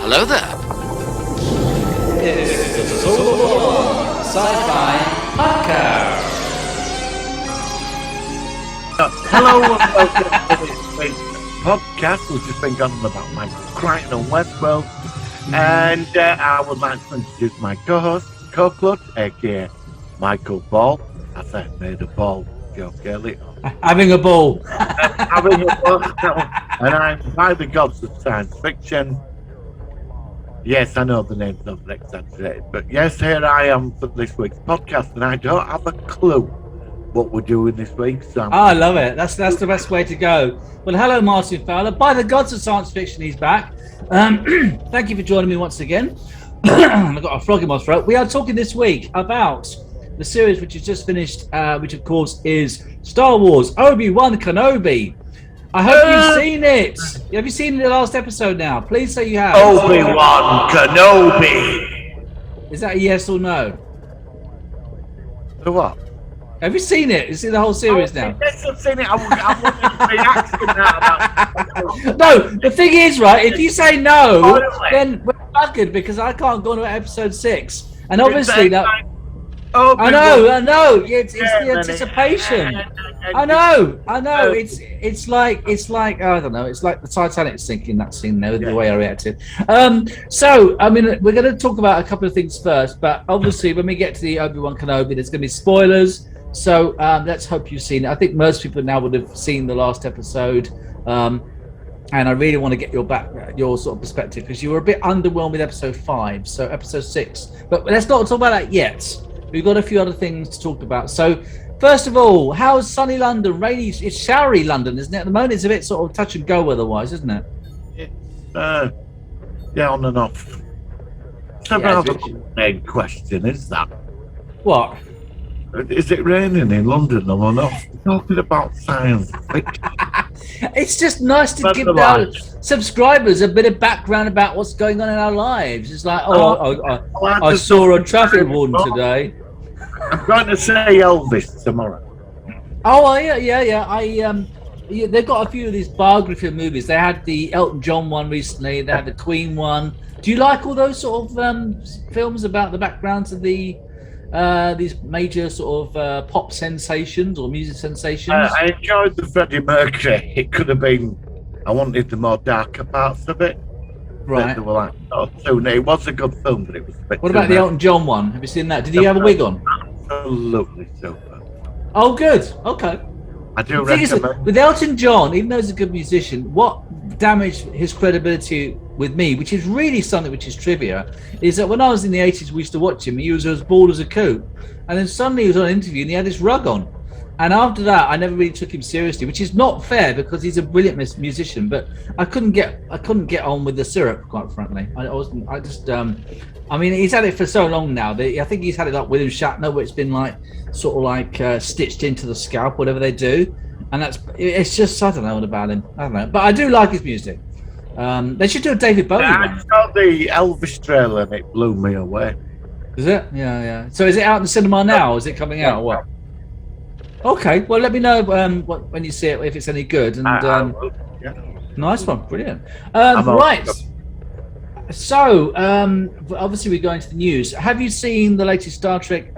Hello there. It's the Sci-Fi Podcast. Hello and welcome to this week's podcast. We've just been going on about Michael Crichton on Westworld. And I would like to introduce my co-host, Co-Clutch, aka Michael Ball. I said I made a ball joke earlier. Having a ball. Having a ball. And I'm by the gods of science fiction. Yes, I know the name's not exaggerated, but yes, here I am for this week's podcast, and I don't have a clue what we're doing this week. So I love it. That's the best way to go. Well, hello, Martin Fowler. By the gods of science fiction, he's back. Thank you for joining me once again. I've got a frog in my throat. We are talking this week about the series which has just finished, which of course is Star Wars Obi-Wan Kenobi. I hope you've seen it. Have you seen the last episode now? Please say you have. Obi-Wan Kenobi. Is that a yes or no? So what? Have you seen it? You seen the whole series now? Yes, I've seen it. I wanted to be asking that. No, the thing is, right, if you say no, then we're buggered because I can't go on to episode 6. And obviously that... I know. It's the anticipation. I know. It's like I don't know. It's like the Titanic sinking, that scene there, the way I reacted. So I mean, we're going to talk about a couple of things first, but obviously when we get to the Obi-Wan Kenobi, there's going to be spoilers. So let's hope you've seen it. I think most people now would have seen the last episode, and I really want to get your sort of perspective because you were a bit underwhelmed with episode 5, so episode 6. But let's not talk about that yet. We've got a few other things to talk about. So, first of all, how's sunny London? Rainy, it's showery London, isn't it? At the moment, it's a bit sort of touch and go weather-wise, isn't it? It's, yeah, on and off. So the main question is that. What? Is it raining in London or not? We're talking about science fiction. It's just nice to give our subscribers a bit of background about what's going on in our lives. It's like, I saw a traffic warden today. I'm going to say Elvis tomorrow. Oh, yeah. They've got a few of these biography movies. They had the Elton John one recently. They had the Queen one. Do you like all those sort of films about the backgrounds of these major sort of pop sensations or music sensations? I enjoyed the Freddie Mercury. It could have been. I wanted the more darker parts of it. Right. They were like, it was a good film, but it was a bit. What about the Elton John one? Have you seen that? Did he have a wig on? Absolutely super. Oh, good. Okay. I do recommend. With Elton John, even though he's a good musician, what damaged his credibility with me, which is really something which is trivia, is that when I was in the 80s, we used to watch him. He was as bald as a coot, and then suddenly he was on an interview and he had this rug on. And after that, I never really took him seriously, which is not fair because he's a brilliant musician. But I couldn't get on with the syrup, quite frankly. I mean, he's had it for so long now. I think he's had it like William Shatner, where it's been like sort of like stitched into the scalp, whatever they do. And it's just, I don't know what about him. I don't know, but I do like his music. They should do a David Bowie one. I saw the Elvis trailer and it blew me away. Is it? Yeah. So is it out in the cinema now, or is it coming out, or what? Okay, well, let me know when you see it, if it's any good. And nice one, brilliant. Right. So, obviously, we're going to the news. Have you seen the latest Star Trek,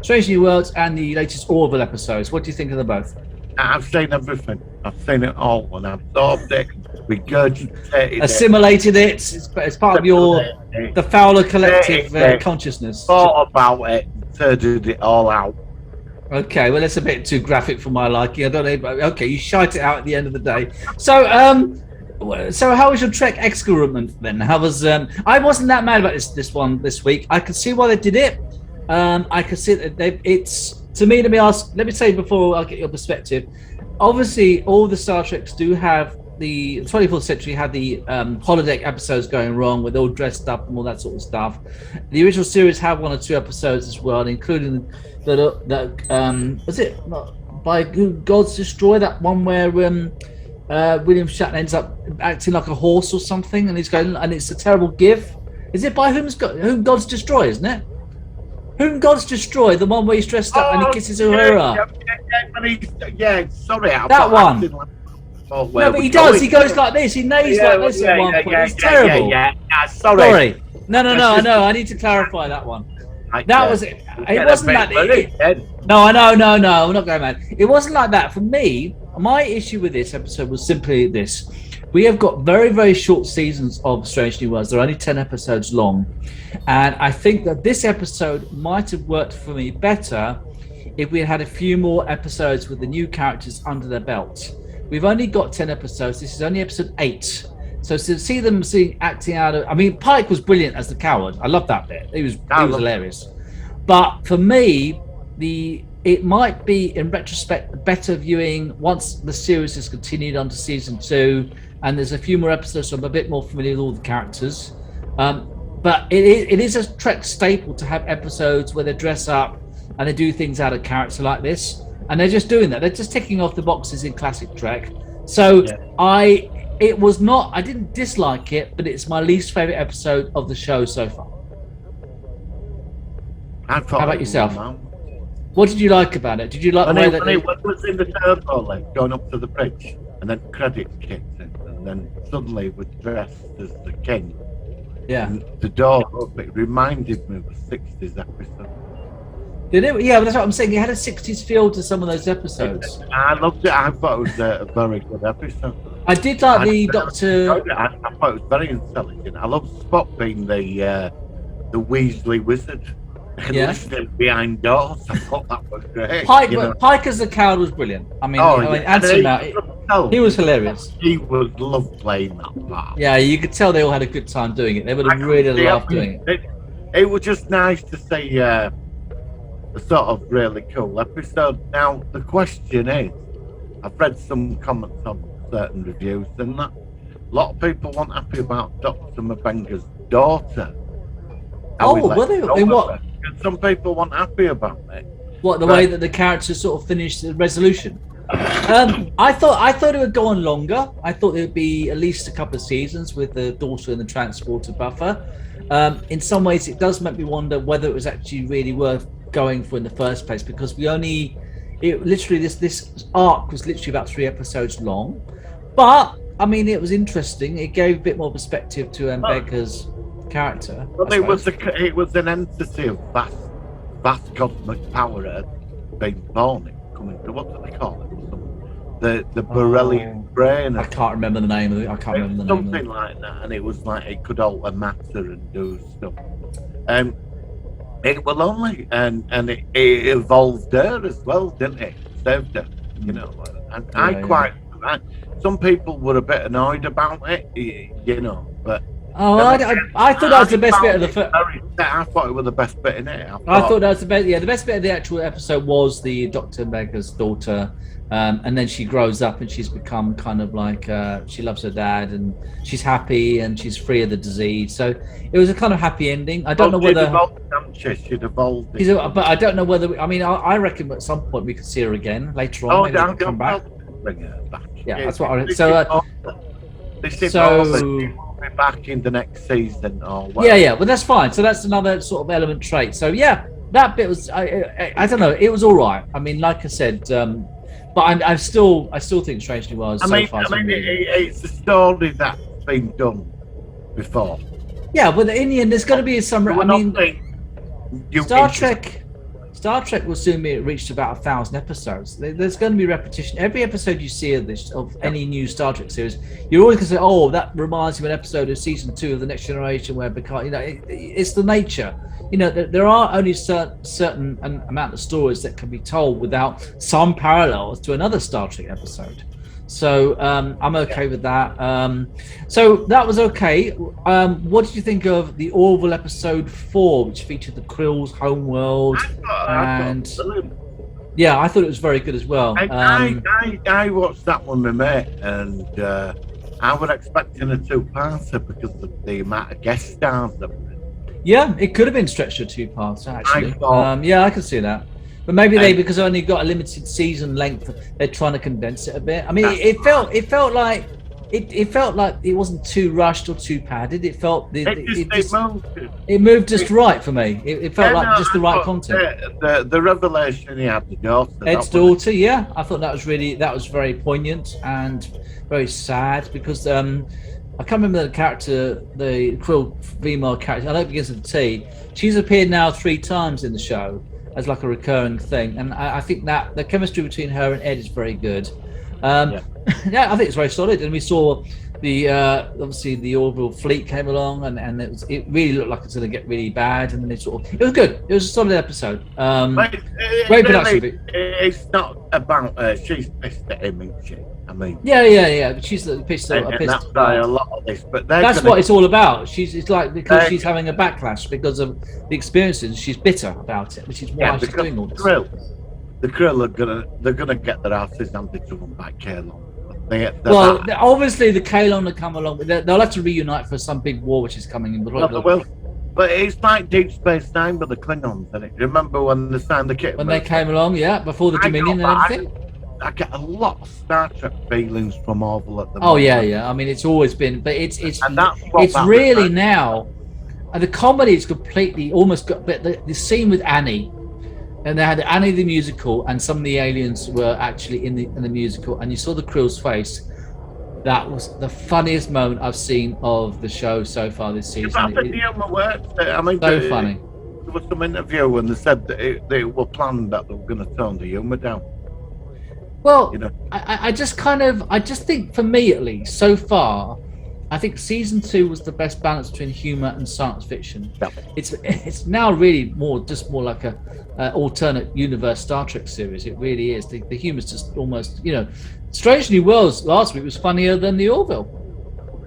Strange New Worlds, and the latest Orville episodes? What do you think of them both? I've seen everything. I've seen it all, and I've absorbed it, regurgitated assimilated it. It's part of the Fowler collective consciousness. Thought about it, turned it all out. Okay, well, that's a bit too graphic for my liking. I don't know, but okay, you shite it out at the end of the day. So, how was your Trek excrement then? How was? I wasn't that mad about this one this week. I could see why they did it. I could see that it's to me. Let me say before I get your perspective. Obviously, all the Star Treks do have the 24th century had the holodeck episodes going wrong, where they're all dressed up and all that sort of stuff. The original series have 1 or 2 episodes as well, including was it by God's Destroy, that one where William Shatner ends up acting like a horse or something, and he's going, and it's a terrible gif. Is it by Whom God's Destroy, isn't it? Whom God's Destroy, the one where he's dressed up and he kisses Uhura. Sorry, that one. thought, where no, but he does. He goes like this. He neighs like this at one point. It's terrible. Yeah. Sorry. No. I know. I need to clarify that one. That was it. It wasn't that. No. I'm not going mad. It wasn't like that. For me, my issue with this episode was simply this. We have got very, very short seasons of Strange New Worlds. They're only 10 episodes long. And I think that this episode might have worked for me better if we had a few more episodes with the new characters under their belt. We've only got 10 episodes. This is only episode 8. So to see them acting out of... I mean, Pike was brilliant as the coward. I love that bit. He was hilarious. But for me, it might be, in retrospect, better viewing once the series has continued on to season 2 and there's a few more episodes, so I'm a bit more familiar with all the characters. But it is a Trek staple to have episodes where they dress up and they do things out of character like this. And they're just doing that. They're just ticking off the boxes in classic Trek. So I didn't dislike it, but it's my least favorite episode of the show so far. How about yourself? What did you like about it? Did you like the way that it was in the turbo, like going up to the bridge, and then credits kicked in, and then suddenly was dressed as the king. Yeah. And the door up, it reminded me of a 60s episode. Did it? Yeah, but that's what I'm saying. It had a 60s feel to some of those episodes. I loved it. I thought it was a very good episode. I did like the Doctor. I thought it was very intelligent. I love Spock being the Weasley wizard. Listening behind doors. I thought that was great. Pike as the coward was brilliant. I mean, answering that, he was hilarious. He would love playing that part. Yeah, you could tell they all had a good time doing it. They would have really loved doing it. It was just nice to see a sort of really cool episode. Now, the question is, I've read some comments on certain reviews, and that a lot of people weren't happy about Dr. M'Benga's daughter. Were they? In what? And some people weren't happy about it. What, the way that the characters sort of finished the resolution? I thought it would go on longer. I thought there would be at least a couple of seasons with the daughter and the transporter buffer. In some ways, it does make me wonder whether it was actually really worth going for in the first place, because this arc was literally about 3 episodes long. But I mean, it was interesting. It gave a bit more perspective to M'Benga's character. Well, it was an entity of vast cosmic power being born, coming to, what do they call it? The Borrelian brain. I can't remember the name of it. Something like that, and it was like it could alter matter and do stuff. It will only and it evolved her as well, didn't it? Saved her, you know. And some people were a bit annoyed about it, you know, but. I thought that was the best bit of the first. I thought it was the best bit in it. I thought that was the best. Yeah, the best bit of the actual episode was the Dr. M'Benga's daughter, and then she grows up and she's become kind of like she loves her dad and she's happy and she's free of the disease. So it was a kind of happy ending. I don't know whether she'd evolved. But I don't know whether. I mean, I reckon at some point we could see her again later on. Maybe come back. Bring her back. Yeah, that's what I. So. Back in the next season or whatever. Yeah, well that's fine. So that's another sort of element trait. So yeah, that bit was I don't know, it was all right. I mean, like I said, but I still think Strange New Worlds it's a story that's been done before. Yeah, but in the end there's going to be some. I mean, Star Trek will soon be reached about 1,000 episodes. There's going to be repetition. Every episode you see of any new Star Trek series, you're always going to say, "Oh, that reminds me of an episode of season 2 of The Next Generation where Picard." You know, it's the nature. You know, there are only certain amount of stories that can be told without some parallels to another Star Trek episode. So I'm okay with that. So that was okay. What did you think of the Orville episode 4, which featured the Krill's homeworld? I thought it was very good as well. I watched that one with mate, and I was expecting a 2-parter because of the amount of guest stars that were in. Yeah, it could have been stretched to 2 parts actually. I could see that. But maybe because they only got a limited season length, they're trying to condense it a bit. I mean, it felt like it felt like it wasn't too rushed or too padded. It felt it moved just right for me. It felt like just the right content. The revelation he had the daughter. Ed's daughter, yeah, I thought that was very poignant and very sad because I can't remember the character, the Quill female character. I know it begins with a T. She's appeared now 3 times in the show as like a recurring thing, and I think that the chemistry between her and Ed is very good. Yeah, I think it's very solid, and we saw the obviously the Orville fleet came along, and it really looked like it's going to get really bad, and then it was good. It was a solid episode. Great production. It's not about she's pissed at him, isn't she? I mean, yeah. But she's pissed. And that's why a lot of this. But that's what it's all about. It's like because she's having a backlash because of the experiences. She's bitter about it, which is why she's doing all this. The Krill they're gonna get their asses handed to them by Kalon. Obviously the Kalon will come along. They'll have to reunite for some big war which is coming in. But it's like Deep Space Nine with the Klingons, isn't it? Remember when they signed the kit? When they came along, before the Dominion and everything. I get a lot of Star Trek feelings from Orville at the moment. Oh yeah. I mean, it's always been, but it's really now. And the comedy is completely almost got. But the scene with Annie. And they had Annie the musical, and some of the aliens were actually in the musical, and you saw the Krill's face. That was the funniest moment I've seen of the show so far this season. I think the humor worked. I mean, so funny. There was some interview when they said that they were planning that they were going to tone the humor down. Well, I just think for me at least so far, I think season 2 was the best balance between humor and science fiction. Yeah. It's now really more like a alternate universe Star Trek series. It really is. The humor's just almost, Strange New Worlds last week was funnier than the Orville.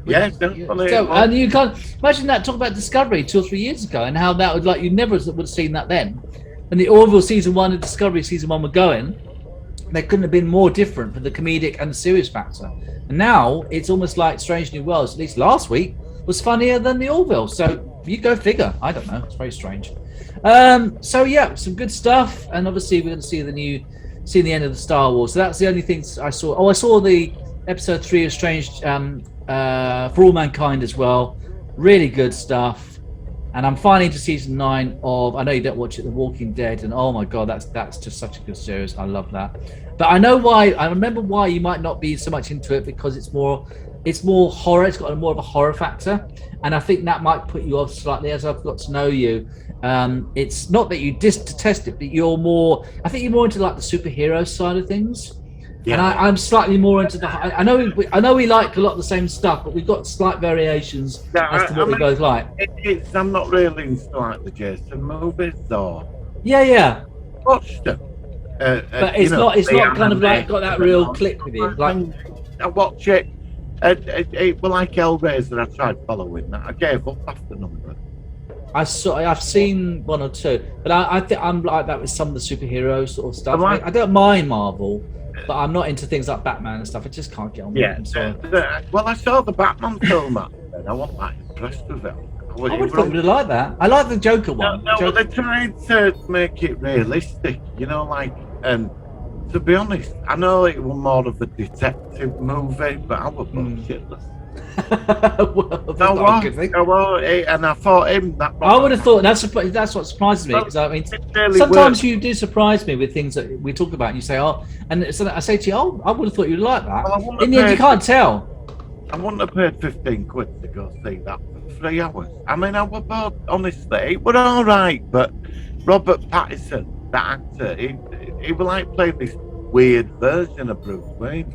Yeah, definitely. And you can't imagine that. Talk about Discovery 2 or 3 years ago, and how that would you never would have seen that then. And the Orville season 1 and Discovery season 1 were going. They couldn't have been more different for the comedic and the serious factor. And now it's almost like Strange New Worlds, at least last week, was funnier than the Orville. So you go figure. I don't know. It's very strange. So yeah, some good stuff. And obviously we're going to see the end of the Star Wars. So that's the only things I saw. Oh, I saw the episode 3 of Strange for All Mankind as well. Really good stuff. And I'm finally into season 9 of, I know you don't watch it, The Walking Dead, and oh my god, that's just such a good series. I love that. But I know why. I remember why you might not be so much into it, because it's more horror. It's got more of a horror factor, and I think that might put you off slightly as I've got to know you. It's not that you detest it, but you're more. I think you're more into like the superhero side of things. Yeah. And I'm slightly more into the. I know we like a lot of the same stuff, but we've got slight variations as to what we both like. I'm not really into like the Jason movies, or yeah. Watched them. But it's not kind of like got that real click with you. Like I watch it. It was like Hellraiser. I tried following that. I gave up after number. I've seen 1 or 2, but I think I'm like that with some of the superhero sort of stuff. I don't mind Marvel, but I'm not into things like Batman and stuff. I just can't get on with it. So. Well, I saw the Batman film, and I wasn't that impressed with it. I would have thought you'd like that. I like the Joker one. No, they tried to make it realistic, and to be honest, I know it was more of a detective movie, but I was shitless. And I thought him that. I would have thought that's what surprises me, because I mean, really sometimes you do surprise me with things that we talk about, and you say, "Oh," and so I say to you, "Oh, I would have thought you'd like that." Well, in the end, you can't tell. I wouldn't have paid 15 quid to go see that for 3 hours. I mean, I was bored, honestly. It was all right, but Robert Pattinson, that actor, he was like playing this weird version of Bruce Wayne.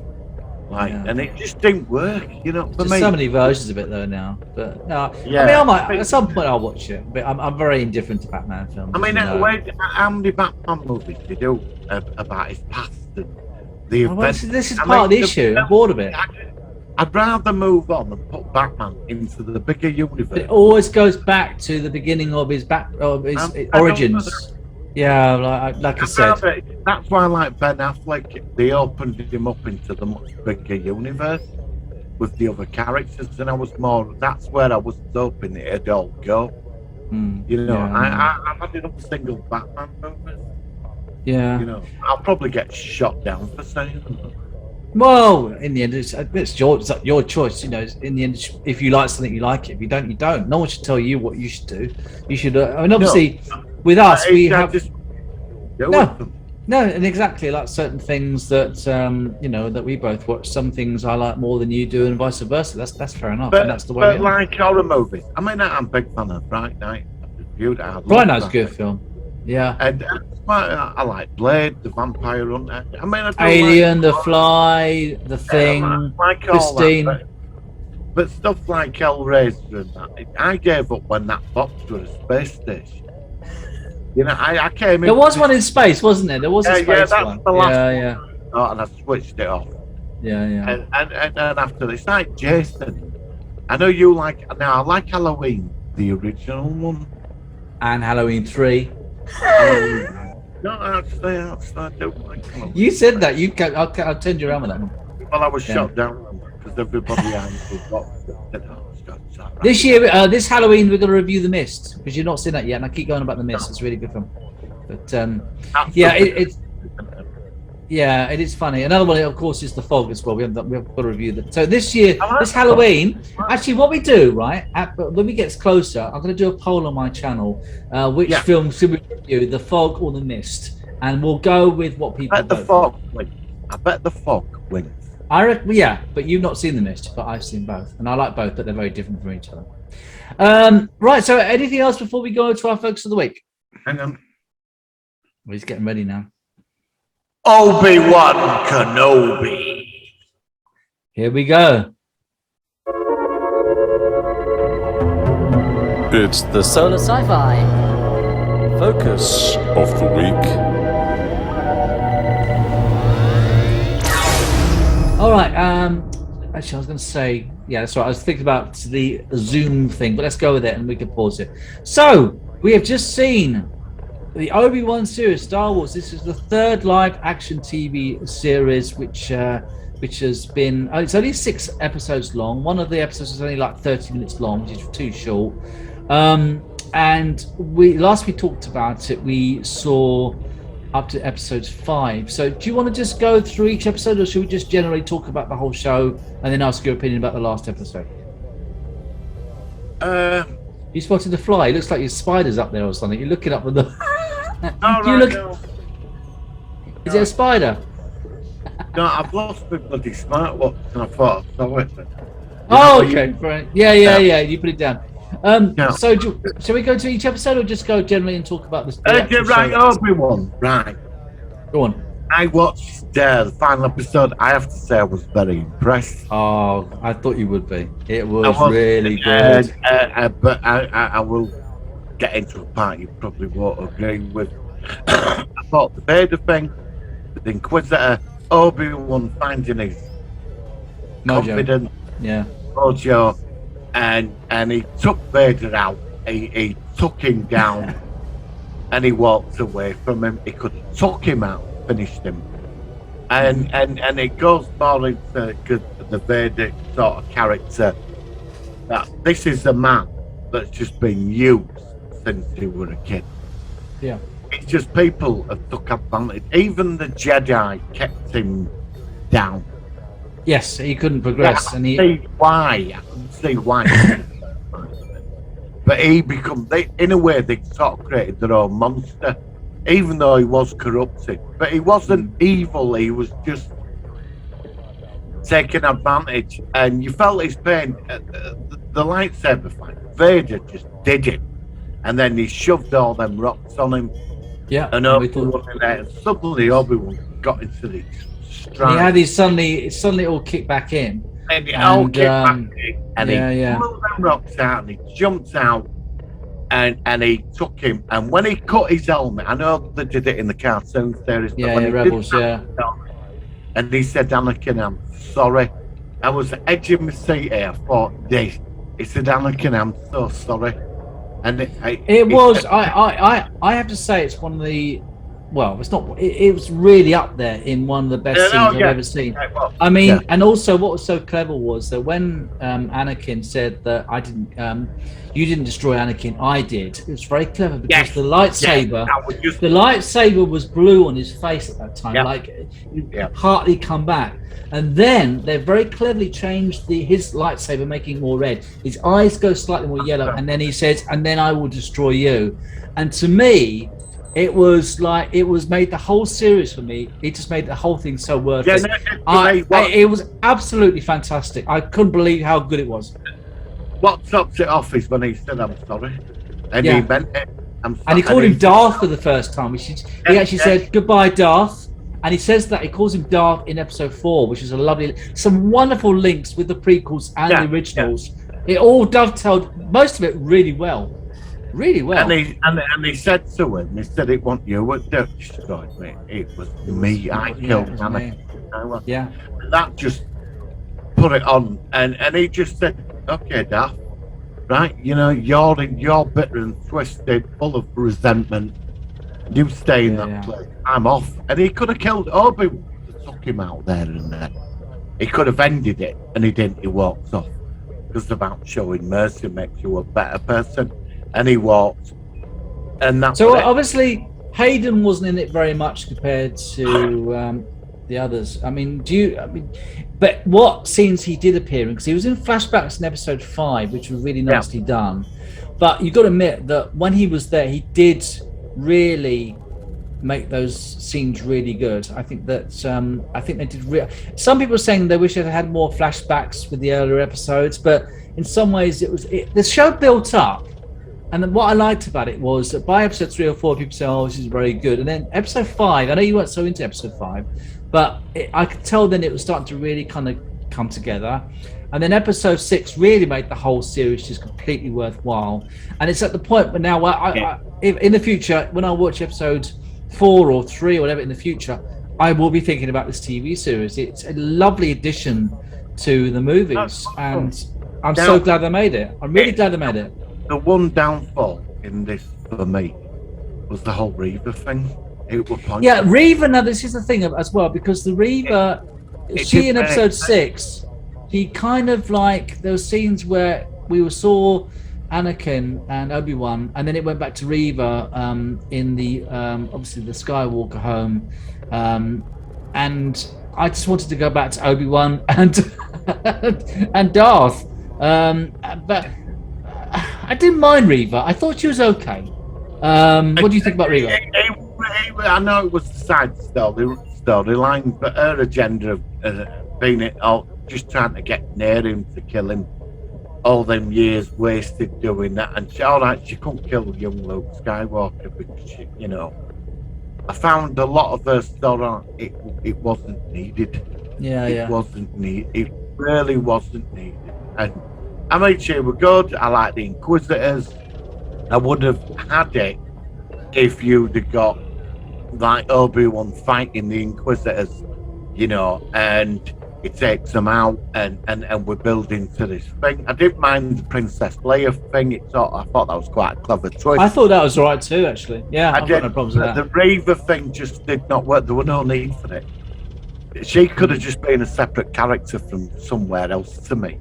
And it just didn't work, for me. There's so many versions of it though now, but no. Yeah. I mean, I might at some point I'll watch it, but I'm very indifferent to Batman films. I mean, how many Batman movies do you do about his past and the events? This is part of the issue. I'm bored of it. I'd rather move on and put Batman into the bigger universe. But it always goes back to the beginning of his origins. Yeah, like I said. That's why I like Ben Affleck. They opened him up into the much bigger universe with the other characters, and that's where I was hoping it'd all go. I've had enough single Batman movies. Yeah. I'll probably get shot down for saying them. Well, in the end, it's your choice. You know, in the end, if you like something, you like it. If you don't, you don't. No one should tell you what you should do. You should. I mean, obviously, with us, we have no, and exactly like certain things that that we both watch. Some things I like more than you do, and vice versa. That's fair enough, and that's the way. But like horror movies, I mean, I'm a big fan of Bright Night. Bright Night's a good film. Yeah. And I like Blade, The Vampire Hunter. I mean, Alien, The Fly, The Thing, like Christine. But stuff like Hellraiser and that, I gave up when that box was a space station. You know, I came in. There was one in space, wasn't there? There was a space that's one. The last one. Oh, and I switched it off. Yeah. And then after this, like Jason. I know you like. Now I like Halloween, the original one, and Halloween 3. No, actually, I don't like Halloween. You said that. I'll turn you around with that one. Well, I was shot down because everybody This year, this Halloween, we're going to review The Mist because you've not seen that yet, and I keep going about The Mist. It's a really good film. But it is funny. Another one, of course, is The Fog as well. We have got to review that. So this year, this Halloween, actually, what we do, right? When we get closer, I'm going to do a poll on my channel. Which film should we review, The Fog or The Mist? And we'll go with what people. I bet The Fog wins. I reckon, yeah, but you've not seen The Mist, but I've seen both, and I like both, but they're very different from each other. Right. So, anything else before we go to our focus of the week? Hang on. Well, he's getting ready now. Obi-Wan Kenobi. Here we go. It's the Solar Sci-Fi Focus of the Week. All right. Actually, I was going to say, yeah, that's right. I was thinking about the Zoom thing, but let's go with it and we can pause it. So we have just seen the Obi-Wan series, Star Wars. This is the third live-action TV series, which has been. It's only 6 episodes long. One of the episodes is only like 30 minutes long, which is too short. And last we talked about it, we saw up to episode 5. So do you want to just go through each episode, or should we just generally talk about the whole show and then ask your opinion about the last episode? You spotted the fly. It looks like your spider's up there or something. You're looking up at the. No. Is it a spider? No, I've lost my bloody smartwatch and I thought I saw it. Oh, okay. Right. Yeah. You put it down. So shall we go to each episode or just go generally and talk about this? Right, Obi-Wan. Right. Go on. I watched the final episode. I have to say I was very impressed. Oh, I thought you would be. It was really good. But I will get into a part you probably won't agree with. I thought the Vader thing, the Inquisitor, Obi-Wan finding his confidence, mojo, and he took Vader out. He took him down, and he walked away from him. He could have took him out, finished him, and it goes more into the Vader sort of character. That this is a man that's just been used since he was a kid. Yeah. It's just people have took advantage. Even the Jedi kept him down. Yes, he couldn't progress. I can see why. But he in a way, they sort of created their own monster, even though he was corrupted. But he wasn't evil, he was just taking advantage. And you felt his pain. The lightsaber fight, Vader just did it. And then he shoved all them rocks on him. Yeah. And suddenly Obi-Wan got into the stride. He had his suddenly all kicked back in. And he pulled them rocks out and he jumped out and he took him. And when he cut his helmet, I know they did it in the cartoon series. Rebels, and he said, Anakin, I'm sorry. I was edging my seat here. I thought, this. He said, Anakin, I'm so sorry. And I have to say, it's one of the well, it's not. It was really up there in one of the best scenes I've ever seen. I mean, and also what was so clever was that when Anakin said that I didn't, you didn't destroy Anakin, I did. It was very clever because the lightsaber was blue on his face at that time, like it partly come back. And then they very cleverly changed his lightsaber, making it more red. His eyes go slightly more yellow, and then he says, "And then I will destroy you." And to me, it was made the whole series for me. It just made the whole thing so worth it. It was absolutely fantastic. I couldn't believe how good it was. What tops it off is when he said, "I'm sorry," and he meant it. And he called him Darth for the first time. He actually said, "Goodbye, Darth." And he says that he calls him Darth in episode 4, which is some wonderful links with the prequels and the originals. It all dovetailed, most of it really well. Really well. And he said to him, he said, "It wasn't you that destroyed me. It was me. I killed Anakin." Yeah. That just put it on. And he just said, "Okay, Darth, right, you're bitter and twisted, full of resentment. You stay in that place. I'm off." And he could have killed Obi-Wan, took him out there and then. He could have ended it, and he didn't. He walked off. Because about showing mercy makes you a better person. And he walked. And that's so obviously Hayden wasn't in it very much compared to the others. I mean, but what scenes he did appear in? Because he was in flashbacks in episode 5, which was really nicely done. But you've got to admit that when he was there, he did really make those scenes really good. I think that they did. Some people are saying they wish they had more flashbacks with the earlier episodes, but in some ways the show built up. And then what I liked about it was that by episode 3 or 4, people say, "Oh, this is very good." And then episode 5, I know you weren't so into episode 5, but I could tell then it was starting to really kind of come together. And then episode 6 really made the whole series just completely worthwhile. And it's at the point where now, in the future, when I watch episode 4 or 3 or whatever in the future, I will be thinking about this TV series. It's a lovely addition to the movies, and I'm so glad they made it. I'm really glad they made it. The one downfall in this for me was the whole Reva thing. It was pointless. Yeah, Reva. Now this is the thing as well, because the Reva, in episode 6, he kind of like there were scenes where we saw Anakin and Obi-Wan, and then it went back to Reva in the obviously the Skywalker home, and I just wanted to go back to Obi-Wan and Darth, but I didn't mind Reva. I thought she was okay. What do you think about Reva? I know it was the side storyline, but her agenda of being just trying to get near him to kill him, all them years wasted doing that, and she couldn't kill young Luke Skywalker because I found a lot of her story. It wasn't needed. It wasn't needed. It really wasn't needed. And I made sure we're good. I like the Inquisitors. I would have had it if you'd have got like Obi-Wan fighting the Inquisitors, and it takes them out, and we're building to this thing. I didn't mind the Princess Leia thing. I thought that was quite a clever choice. I thought that was right too, actually. Yeah, I've got no problems with that. The Reva thing just did not work. There was no need for it. She could have just been a separate character from somewhere else to me.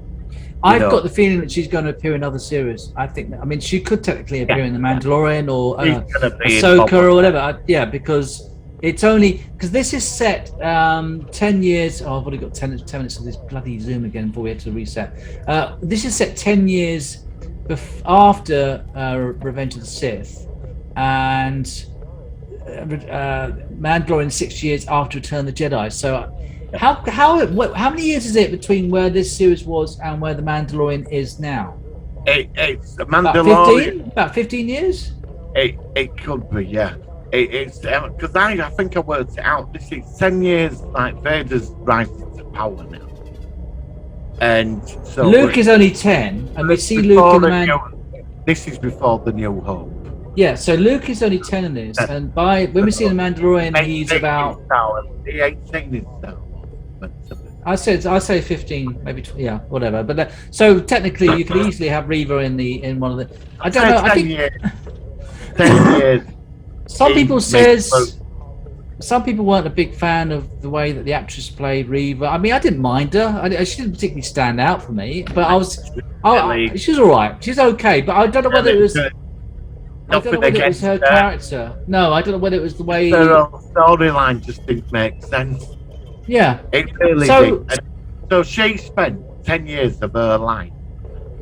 I've got the feeling that she's going to appear in other series. I think that, she could technically appear in The Mandalorian or Ahsoka or whatever. Because it's only because this is set 10 years. Oh, I've already got 10 minutes of this bloody Zoom again before we had to reset. This is set 10 years after Revenge of the Sith, and Mandalorian 6 years after Return of the Jedi. So. How many years is it between where this series was and where The Mandalorian is now? It's the Mandalorian. About 15 years? It could be, yeah. It's because I think I worked it out. This is 10 years like Vader's rising to power now. And so Luke is only 10, and we see Luke in the Mandalorian. This is before the New Hope. Yeah, so Luke is only 10 in this, and when we see the Mandalorian, he's about. The 18 is now. I say 15, maybe whatever. But so technically, you could easily have Reva in one of the. I don't know. I think 10 years. Some people says some people weren't a big fan of the way that the actress played Reva. I mean, I didn't mind her. She didn't particularly stand out for me, but she's all right. She's okay, but I don't know whether it was. I don't know whether it was her character. No, I don't know whether it was the way. The storyline just didn't make sense. Yeah, it really did. So she spent 10 years of her life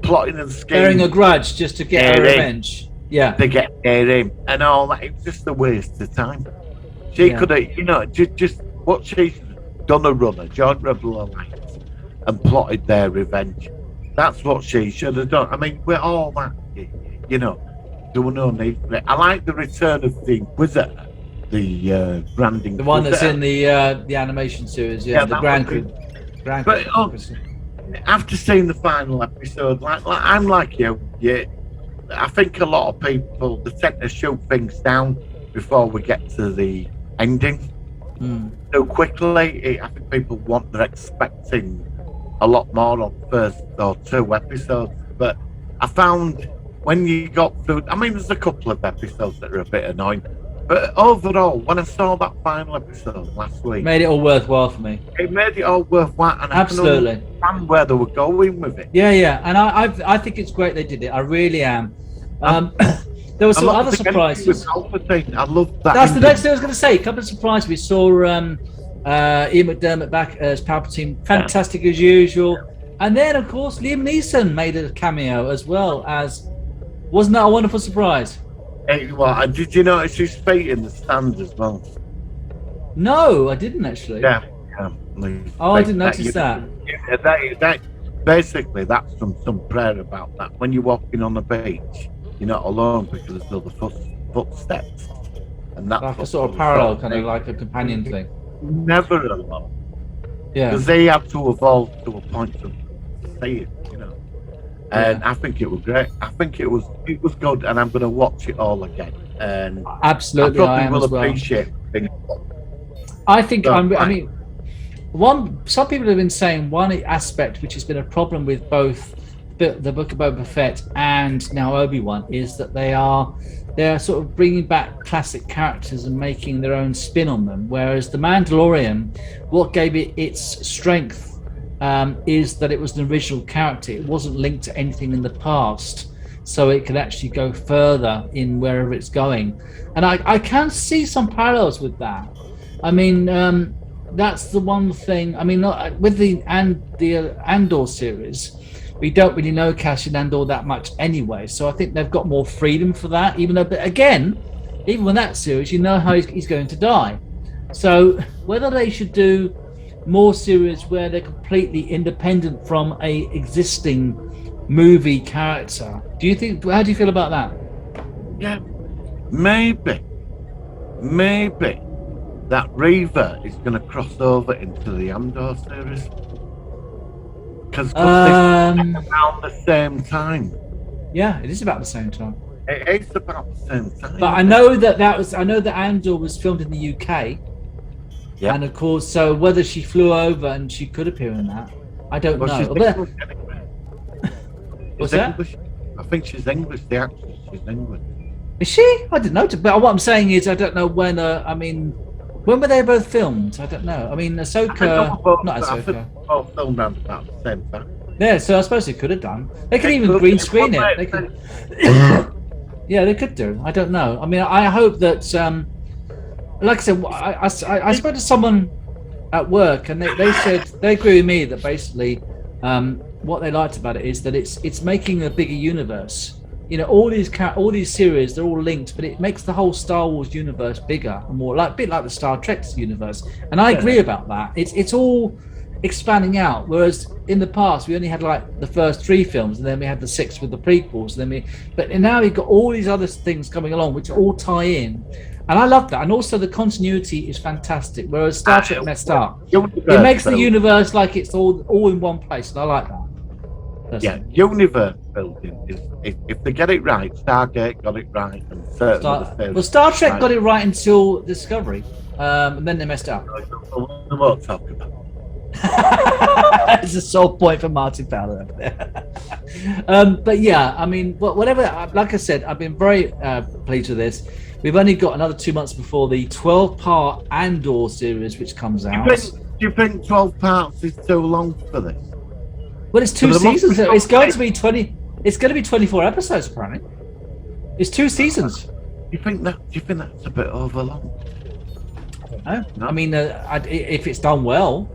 plotting and scheming, bearing a grudge just to get her revenge. Yeah, to get him and all that. It was just a waste of time. She could have, just what she's done, a runner, joined Rebel Alliance, and plotted their revenge. That's what she should have done. I mean, we're all that, there were no need for it. I like the return of the Inquisitor, the branding. The one that's in the animation series, the Grand. But after seeing the final episode, like I'm like you, I think a lot of people they tend to shoot things down before we get to the ending so quickly. I think people they're expecting a lot more on the first or 2 episodes, but I found when you got through, I mean, there's a couple of episodes that are a bit annoying, but overall, when I saw that final episode last week, made it all worthwhile for me. It made it all worthwhile, and absolutely, I can understand where they were going with it. Yeah, and I think it's great they did it. I really am. There were some other surprises. I love that. That's the next thing I was going to say. A couple of surprises. We saw Ian McDermott back as Palpatine, fantastic as usual. And then, of course, Liam Neeson made a cameo as well as. Wasn't that a wonderful surprise? Well, did you notice his feet in the stand as well? No, I didn't actually. Yeah. I didn't notice that. That basically, that's some prayer about that. When you're walking on the beach, you're not alone because there's other footsteps, and that's like a sort of parallel, kind of like a companion thing. Never alone. Yeah. Because they have to evolve to a point to say it, And I think it was great. I think it was good, and I'm going to watch it all again. And absolutely, I probably will appreciate it. I think I mean, some people have been saying one aspect which has been a problem with both the Book of Boba Fett and now Obi-Wan is that they are sort of bringing back classic characters and making their own spin on them. Whereas the Mandalorian, what gave it its strength is that it was an original character. It wasn't linked to anything in the past, so it could actually go further in wherever it's going. And I can see some parallels with that. I mean, that's the one thing. I mean, with the Andor series, we don't really know Cassian Andor that much anyway, so I think they've got more freedom for that. Even though, but again, even with that series, you know how he's going to die. So whether they should do more series where they're completely independent from a existing movie character, how do you feel about that? Yeah, maybe that Reva is going to cross over into the Andor series because around the same time. Yeah, it is about the same time. It is about the same time. But I know that Andor was filmed in the UK. Yeah. And of course, so whether she flew over and she could appear in that, I don't know. What's that? English. I think she's English. The actress, she's English. Is she? I didn't know. But what I'm saying is, I don't know when. When were they both filmed? I don't know. I mean, Ahsoka. Not Ahsoka. Both filmed around about the same time. Yeah, so I suppose they could have done. They could even green screen it. They could. Yeah, they could do. I don't know. I mean, I hope that. Like I said, I spoke to someone at work, and they said they agree with me that basically what they liked about it is that it's making a bigger universe. All these series, they're all linked, but it makes the whole Star Wars universe bigger and more a bit like the Star Trek universe. And I agree about that. It's all expanding out. Whereas in the past, we only had like the first 3 films, and then we had the 6 with the prequels. But now you've got all these other things coming along, which all tie in. And I love that. And also the continuity is fantastic. Whereas Star Trek messed up. It makes the universe like it's all in one place. And I like that. Yeah, universe building is if they get it right, Stargate got it right, and Star Trek got it right until Discovery, and then they messed up. We won't talk about it. It's a sore point for Martin Fowler over there. But yeah, I mean, whatever. Like I said, I've been very pleased with this. we've only got another 2 months before the 12-part Andor series, which comes out. Do you think 12 parts is too long for this? Well, it's 2 seasons. It's going to be 20. It's going to be 24 episodes, apparently. It's 2 seasons. Do you think that's a bit overlong? No. I mean, if it's done well,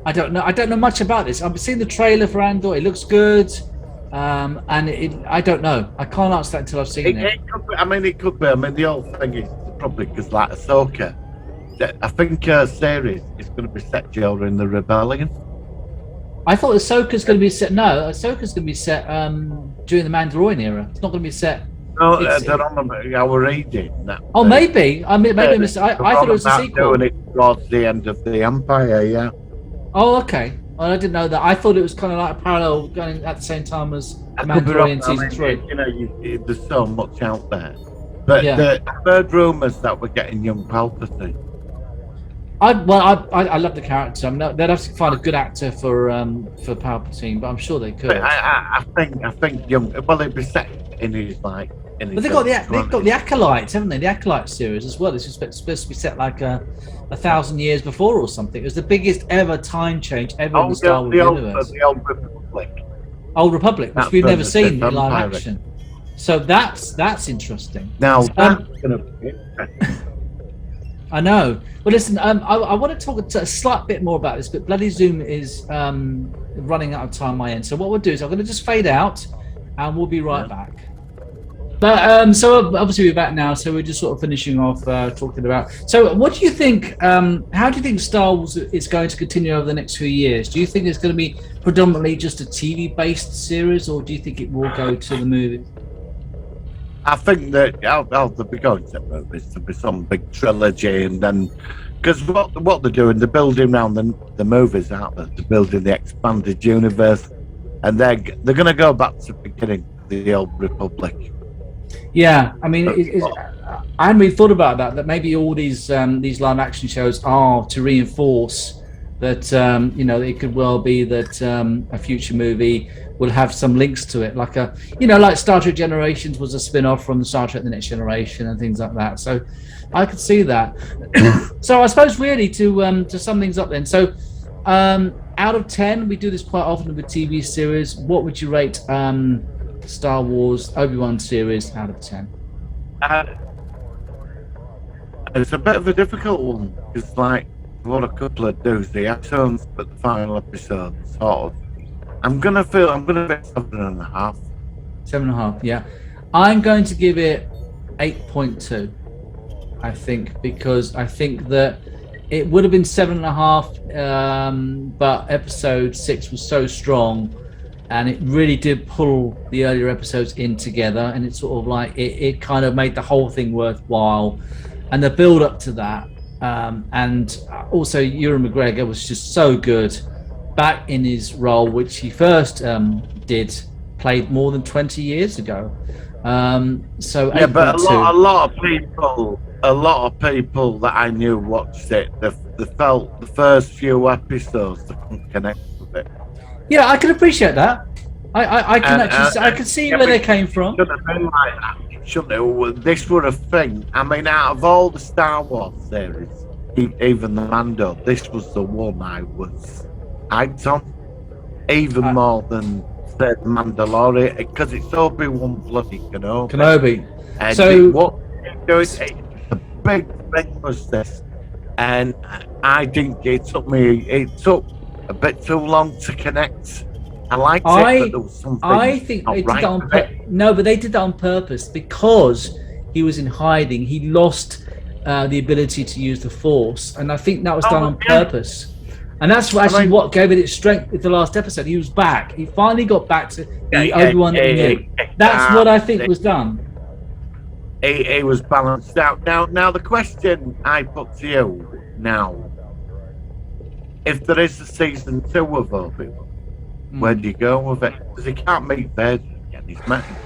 I don't know. I don't know much about this. I've seen the trailer for Andor. It looks good, and I don't know. I can't answer that until I've seen it. It could be, it could be. The whole thing is probably because, like Ahsoka, I think her series is going to be set during the rebellion. I thought Ahsoka's going to be set. No, Ahsoka's going to be set during the Mandalorian era. It's not going to be set. No, they're on our reading. That, oh, maybe. I thought it was a sequel. Doing it towards the end of the Empire, yeah. Oh, okay. Well, I didn't know that. I thought it was kind of like a parallel going at the same time as Mandalorian season 3. You know, there's so much out there. But I've heard rumours that we're getting young Palpatine. I love the character. I mean, they'd have to find a good actor for Palpatine, but I'm sure they could. But I think young. Well, it'd be set in his like. But they've got the Acolytes, haven't they? The Acolyte series as well. It's supposed to be set like 1,000 years before or something. It was the biggest ever time change ever in the Star Wars universe. The Old Republic. Old Republic, which we've never seen in live action. So that's interesting. Now that's going to be interesting. I know. Well, listen, I want to talk a slight bit more about this, but bloody Zoom is running out of time on my end. So what we'll do is I'm going to just fade out, and we'll be right back. But so obviously we're back now, so we're just sort of finishing off talking about. So what do you think? How do you think Star Wars is going to continue over the next few years? Do you think it's going to be predominantly just a TV-based series, or do you think it will go to the movies? I think that they'll be going to movies. There'll be some big trilogy, and then because what they're doing, they're building around the movies, aren't they? They're building the expanded universe, and they're going to go back to the beginning, the Old Republic. Yeah, I mean, I hadn't really thought about that maybe all these live action shows are to reinforce that it could well be that a future movie will have some links to it, like like Star Trek Generations was a spin-off from Star Trek The Next Generation and things like that. So I could see that. So I suppose really to sum things up then. So out of 10, we do this quite often with TV series. What would you rate Star Wars Obi-Wan series out of 10? It's a bit of a difficult one because, like, what a couple of the episodes, but the final episode sort of. I'm gonna be 7.5. 7.5, yeah. I'm going to give it 8.2. I think because I think that it would have been 7.5, but episode 6 was so strong. And it really did pull the earlier episodes in together, and it's sort of like it kind of made the whole thing worthwhile. And the build up to that, and also Ewan McGregor was just so good back in his role, which he first played more than 20 years ago. So yeah, but a lot of people that I knew watched it. They felt the first few episodes they couldn't connect with it. Yeah, I can appreciate that. I can see where they came from. Shouldn't have been like that. Shouldn't it? This were a thing. I mean, out of all the Star Wars series, even the Mando, this was the one I was hyped on, even more than the Mandalorian, because it's Obi-Wan bloody Kenobi. And it's a big thing was this, and I think it took a bit too long to connect. I liked it, but there was something. I think they did that on no, but they did that on purpose because he was in hiding. He lost the ability to use the Force, and I think that was done on purpose. And that's what gave it its strength with the last episode. He was back. He finally got back to the Obi-Wan that he knew. That's what I think was done. He was balanced out. Now the question I put to you now. If there is a season 2 of Obi-Wan, where do you go with it? Because he can't meet Vader again. He's met him.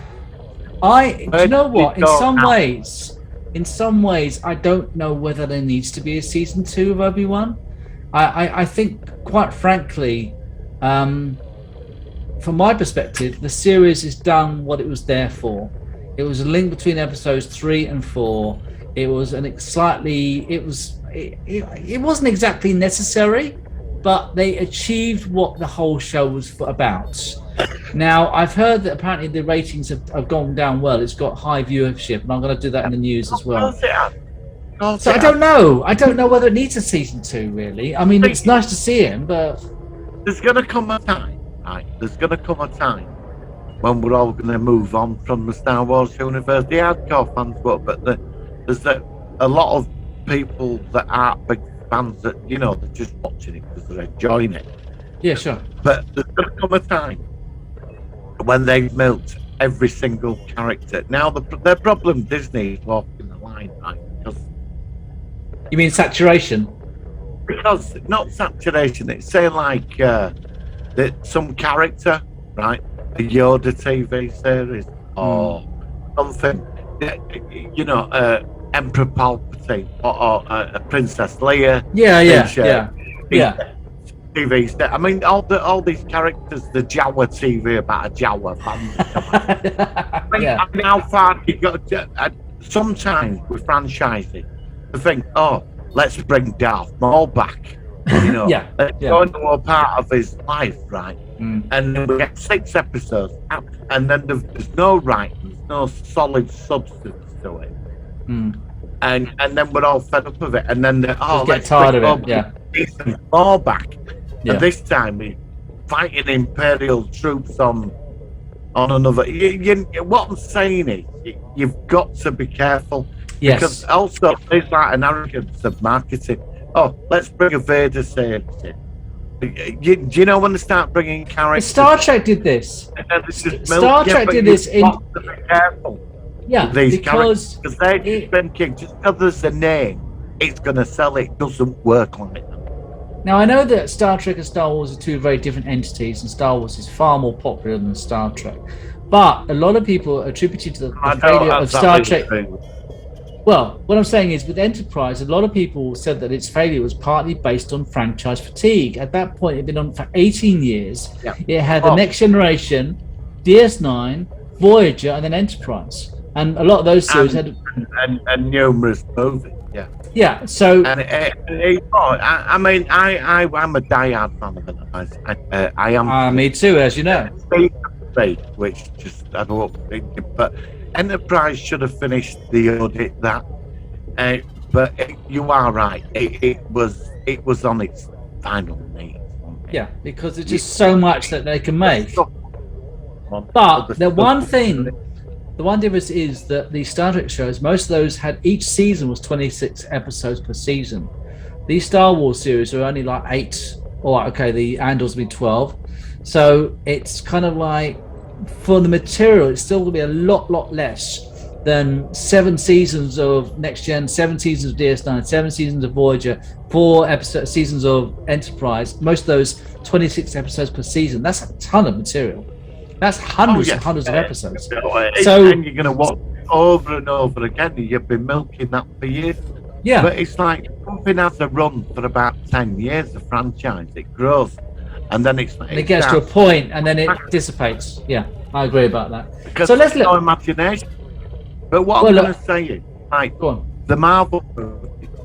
Do you know what? In some ways, I don't know whether there needs to be a season 2 of Obi-Wan. I think, quite frankly, from my perspective, the series has done what it was there for. It was a link between episodes 3 and 4. It was it wasn't exactly necessary, but they achieved what the whole show was about. Now, I've heard that apparently the ratings have gone down well. It's got high viewership, and I'm going to do that in the news as well. So I don't know. I don't know whether it needs a season 2, really. I mean, it's nice to see him, but... There's going to come a time, right? There's going to come a time when we're all going to move on from the Star Wars universe. The hardcore fans will, but there's a lot of people that aren't big fans that, you know, they're just watching it because they're enjoying it. Yeah, sure. But there's going to come a time when they've milked every single character. Now, their problem, Disney, is walking the line, right? You mean saturation? Because, not saturation, it's saying like that some character, right? A Yoda TV series or something, you know, Emperor Palpatine or Princess Leia. Yeah. TV set. I mean, all these characters, the Jawa TV about a Jawa family. I mean, how far you got? Sometimes with franchising, they think, oh, let's bring Darth Maul back. You know, let's go into a part of his life, right? And then we get 6 episodes, and then there's no writing, there's no solid substance to it. And then we're all fed up of it, and then let's get tired of it. Ethan Maul back. And this time we're fighting Imperial troops on another. What I'm saying is, you've got to be careful. Yes. Because also there's like an arrogance of marketing. Oh, let's bring a Vader series in. Do you know when they start bringing characters? Star Trek did this. Star Trek did this in. To be careful. Yeah, these because they're just thinking just because there's a name, it's going to sell. It doesn't work like that. Now, I know that Star Trek and Star Wars are two very different entities, and Star Wars is far more popular than Star Trek. But a lot of people attributed to the failure of Star Trek. Well, what I'm saying is, with Enterprise, a lot of people said that its failure was partly based on franchise fatigue. At that point, it had been on for 18 years. Yeah. It had the Next Generation, DS9, Voyager, and then Enterprise. And a lot of those series had... And numerous movies, yeah. Yeah, so... And I mean, I'm a diehard fan of Enterprise. I am... me too, as you know. Which just, I don't think, but... Enterprise should have finished the audit that, but you are right. It was on its final knees. Yeah, because there's just so much that they can make. But the one difference is that the Star Trek shows, most of those had each season was 26 episodes per season. These Star Wars series are only like 8, or the Andor's been 12. So it's kind of like, for the material, it's still going to be a lot less than 7 seasons of Next Gen, 7 seasons of DS9, 7 seasons of Voyager, 4 seasons of Enterprise. Most of those 26 episodes per season. That's a ton of material. That's hundreds and hundreds of episodes. So, and you're going to watch over and over again. You've been milking that for years. Yeah. But it's like something has a run for about 10 years. The franchise, it grows. And then it gets to a point, and then it dissipates. Yeah, I agree about that. Because so let's look. No imagination. But what I'm going to say is, like, go on. The Marvel,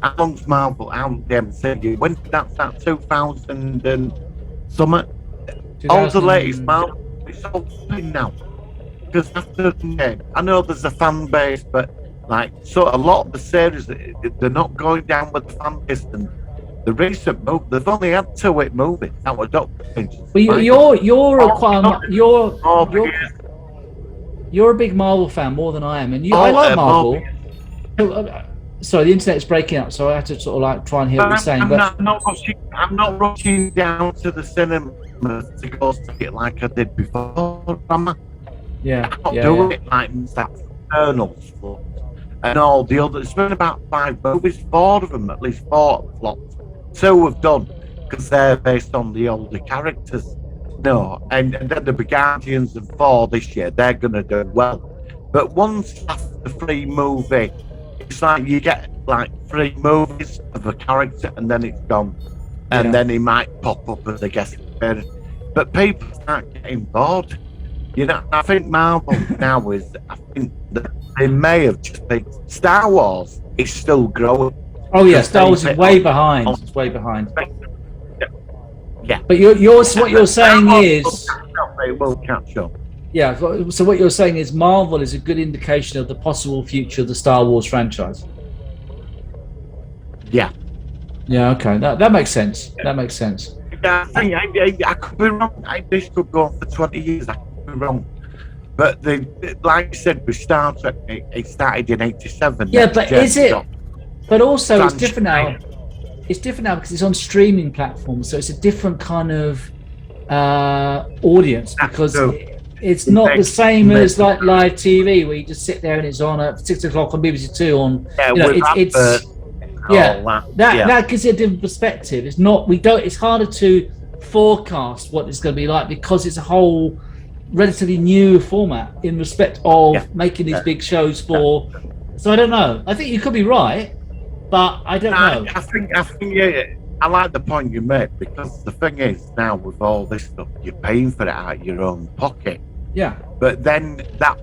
how long's Marvel out the MCU? When did that start? 2000 and something. All the latest Marvel, it's all spin now. Because after the game, I know there's a fan base, but like, so a lot of the series, they're not going down with the fan base. And the recent move, they've only had 2 hit movies. That was Doctor Strange. Well, you're a big Marvel fan more than I am, and I like Marvel. Sorry, the internet's breaking up, so I have to sort of like try and hear what you're saying. I'm not rushing down to the cinema to go see it like I did before. I'm not doing it like that. Eternals and all the others. It's been about 5 movies, 4 of them, at least 4 flopped. 2 have done because they're based on the older characters. No, and then the Guardians of 4 this year, they're going to do well. But once after the free movie, it's like you get like 3 movies of a character and then it's gone. And then he might pop up as a guest appearance. But people start getting bored. You know, I think Marvel now is, I think They may have just been. Star Wars is still growing. Oh yeah, Star Wars is way behind. It's way behind. Yeah. But what you're saying is, it will catch up. Yeah. So what you're saying is Marvel is a good indication of the possible future of the Star Wars franchise. Yeah. Yeah. Okay. That makes sense. That makes sense. I think I could be wrong. This could go on for 20 years. I could be wrong. But like I said, with Star Trek, it started in '87. Yeah, but is it? But also, it's different now. It's different now because it's on streaming platforms, so it's a different kind of audience because it's not the same as like live TV where you just sit there and it's on at 6 o'clock on BBC Two on. That gives it a different perspective. It's not. It's harder to forecast what it's going to be like because it's a whole relatively new format in respect of making these big shows for. So I don't know. I think you could be right, but I don't know. I think I like the point you make because the thing is now with all this stuff, you're paying for it out of your own pocket. Yeah. But then that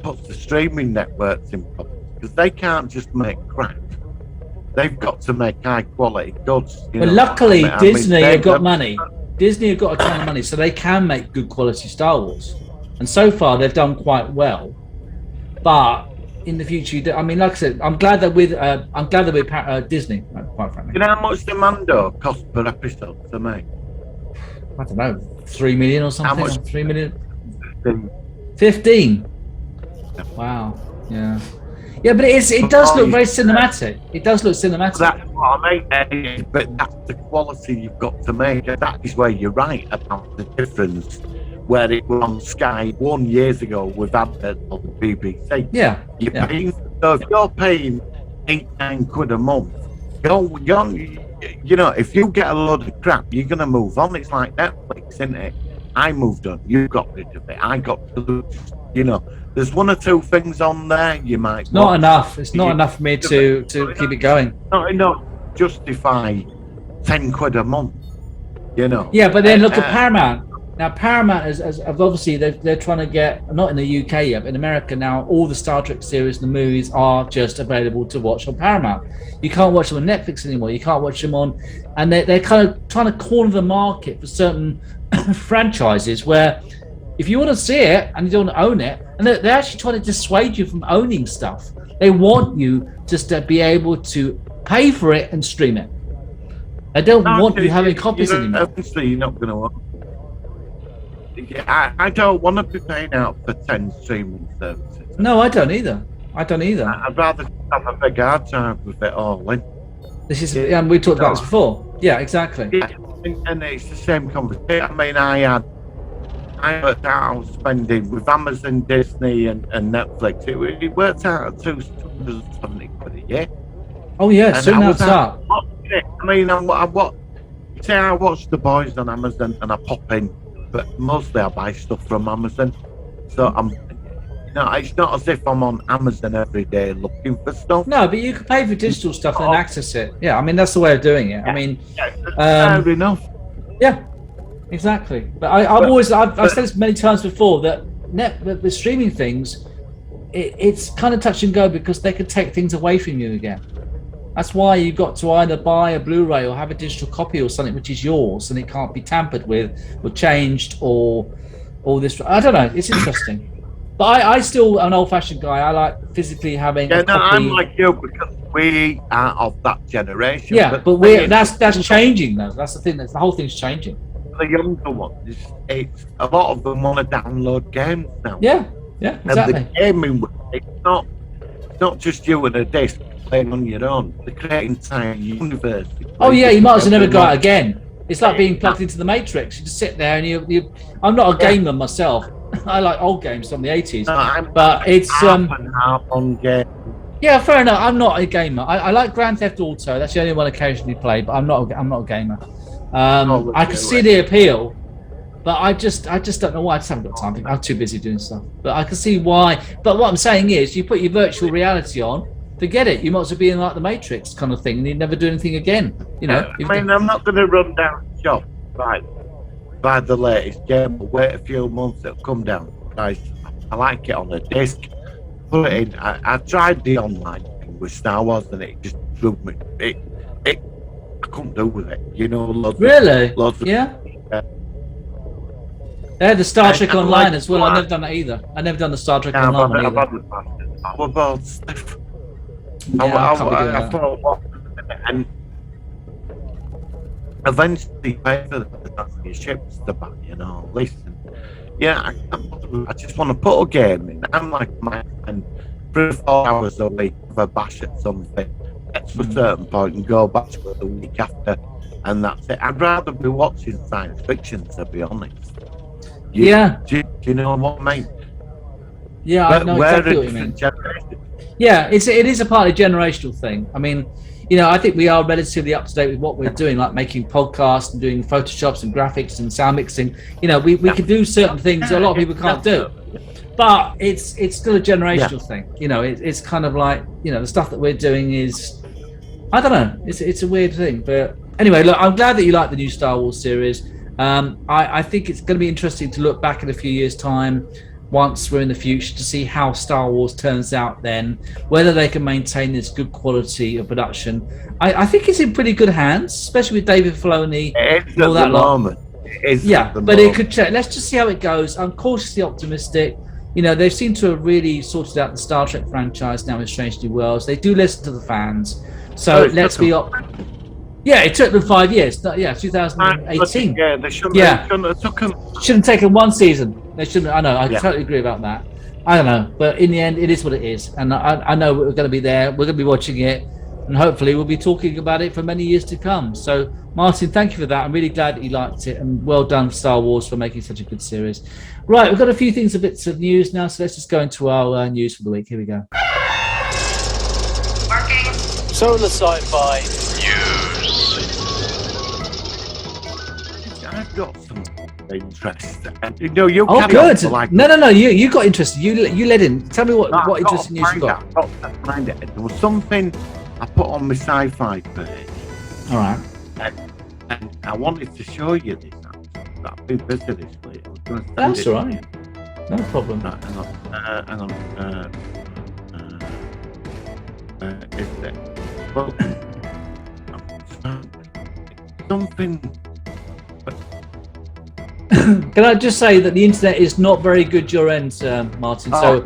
puts the streaming networks in problems because they can't just make crap. They've got to make high quality goods. But luckily, Disney have got money. Disney have got a ton of money, so they can make good quality Star Wars. And so far, they've done quite well. But in the future, I mean, like I said, I'm glad that with Disney, quite frankly. You know how much the Mando cost per episode to make? I don't know, 3 million or something. How much? 3 million. 15. Wow. Yeah. Yeah, but it does look very cinematic. It does look cinematic. That's what I mean. But that's the quality you've got to make. That is where you're right about the difference. Where it was on Sky 1 year ago with adverts on the BBC. Yeah. Paying, so if you're paying £8-9 a month, you're if you get a load of crap, you're gonna move on. It's like Netflix, isn't it? I moved on. You got rid of it. I got to there's one or two things on there you might. Not enough. It's not enough for me to keep it going. Not enough. Justify £10 a month. Yeah, but then look at Paramount. Now Paramount is obviously they're trying to get, not in the UK yet, but in America now, all the Star Trek series and the movies are just available to watch on Paramount. You can't watch them on Netflix anymore. You can't watch them on, and they're kind of trying to corner the market for certain franchises where if you want to see it and you don't own it, and they're actually trying to dissuade you from owning stuff. They want you just to be able to pay for it and stream it. They don't want you having copies anymore. Obviously, you're not going to want. I don't want to be paying out for 10 streaming services. No, I don't either. I'd rather have a big hard time with it all in. This is, and we talked about this before. Yeah, exactly. Yeah, and it's the same conversation. I mean, I worked out I was spending with Amazon, Disney, and Netflix. It worked out at £270 a year. Oh yeah, soon adds up. I mean, I watch The Boys on Amazon and I pop in, but mostly I buy stuff from Amazon. So it's not as if I'm on Amazon every day looking for stuff. No, but you can pay for digital stuff and access it. Yeah, I mean that's the way of doing it. Yeah. I mean, fair enough. Yeah, exactly. But I've said this many times before that the streaming things, it's kind of touch and go because they can take things away from you again. That's why you've got to either buy a Blu-ray or have a digital copy or something which is yours and it can't be tampered with or changed or this. I don't know. It's interesting. But I still am an old-fashioned guy. I like physically having a copy. I'm like you because we are of that generation. Yeah, but that's changing though. That's the thing. The whole thing's changing. The younger ones, it's a lot of them want to download games now. Yeah, exactly. And the gaming, it's not just you and a disc playing on your own. They're creating entire universe. Oh yeah, you might as well never go out again. It's like being plugged into the Matrix. You just sit there and you. I'm not a gamer myself. I like old games from the 80s. No, but it's half on game. Yeah, fair enough. I'm not a gamer. I like Grand Theft Auto. That's the only one I occasionally play. But I'm not a gamer. I can see the appeal, but I just don't know why. I just haven't got time. I'm too busy doing stuff. But I can see why. But what I'm saying is, you put your virtual reality on, forget it. You might as well be in like the Matrix kind of thing, and you never do anything again. I mean, I'm not going to run down the shop buy the latest game, but wait a few months, it'll come down. Guys, I like it on the disc. put it in. I tried the online thing with Star Wars, and it just drove me. I couldn't do with it. You know, loads of yeah. They had the Star Trek Online as well. I've never done that either. I've never done the Star Trek Online either. I was all stiff. I thought, what? And eventually, that's your ships to buy, you know. Listen, yeah, I just want to put a game in. I'm like, and 3 or 4 hours a week of a bash at something, get to a certain point and go back to it the week after, and that's it. I'd rather be watching science fiction, to be honest. Do you know what I mean? Yeah, I know exactly what you mean. Yeah, it is a partly generational thing. I mean, you know, I think we are relatively up to date with what we're doing, like making podcasts and doing Photoshops and graphics and sound mixing. You know, we can do certain things that a lot of people can't do. But it's still a generational thing. You know, it's kind of like, you know, the stuff that we're doing is, I don't know, it's a weird thing. But anyway, look, I'm glad that you like the new Star Wars series. I think it's going to be interesting to look back in a few years' time, once we're in the future, to see how Star Wars turns out then, whether they can maintain this good quality of production. I think it's in pretty good hands, especially with David Filoni. It's all that moment. But it could change. Let's just see how it goes. I'm cautiously optimistic. You know, they seem to have really sorted out the Star Trek franchise now in Strange New Worlds. They do listen to the fans. So let's be up. Yeah, it took them 5 years. Yeah, 2018. Yeah, they shouldn't have took them. Shouldn't have taken 1 season. They shouldn't. I know. I totally agree about that. I don't know, but in the end, it is what it is. And I know we're going to be there. We're going to be watching it, and hopefully, we'll be talking about it for many years to come. So, Martin, thank you for that. I'm really glad that you liked it, and well done, Star Wars, for making such a good series. Right, we've got a few bits of news now, so let's just go into our news for the week. Here we go. Working. So the Sci-Fi news. I've got some interest. No, you. Oh, good. No. You got interested. You led in. Tell me what interesting news you got. There was something I put on my Sci-Fi page. All right. And I wanted to show you this. I've been busy this week. That's all right. No problem. Hang on. Is there? Well, something. Can I just say that the internet is not very good your end, Martin? So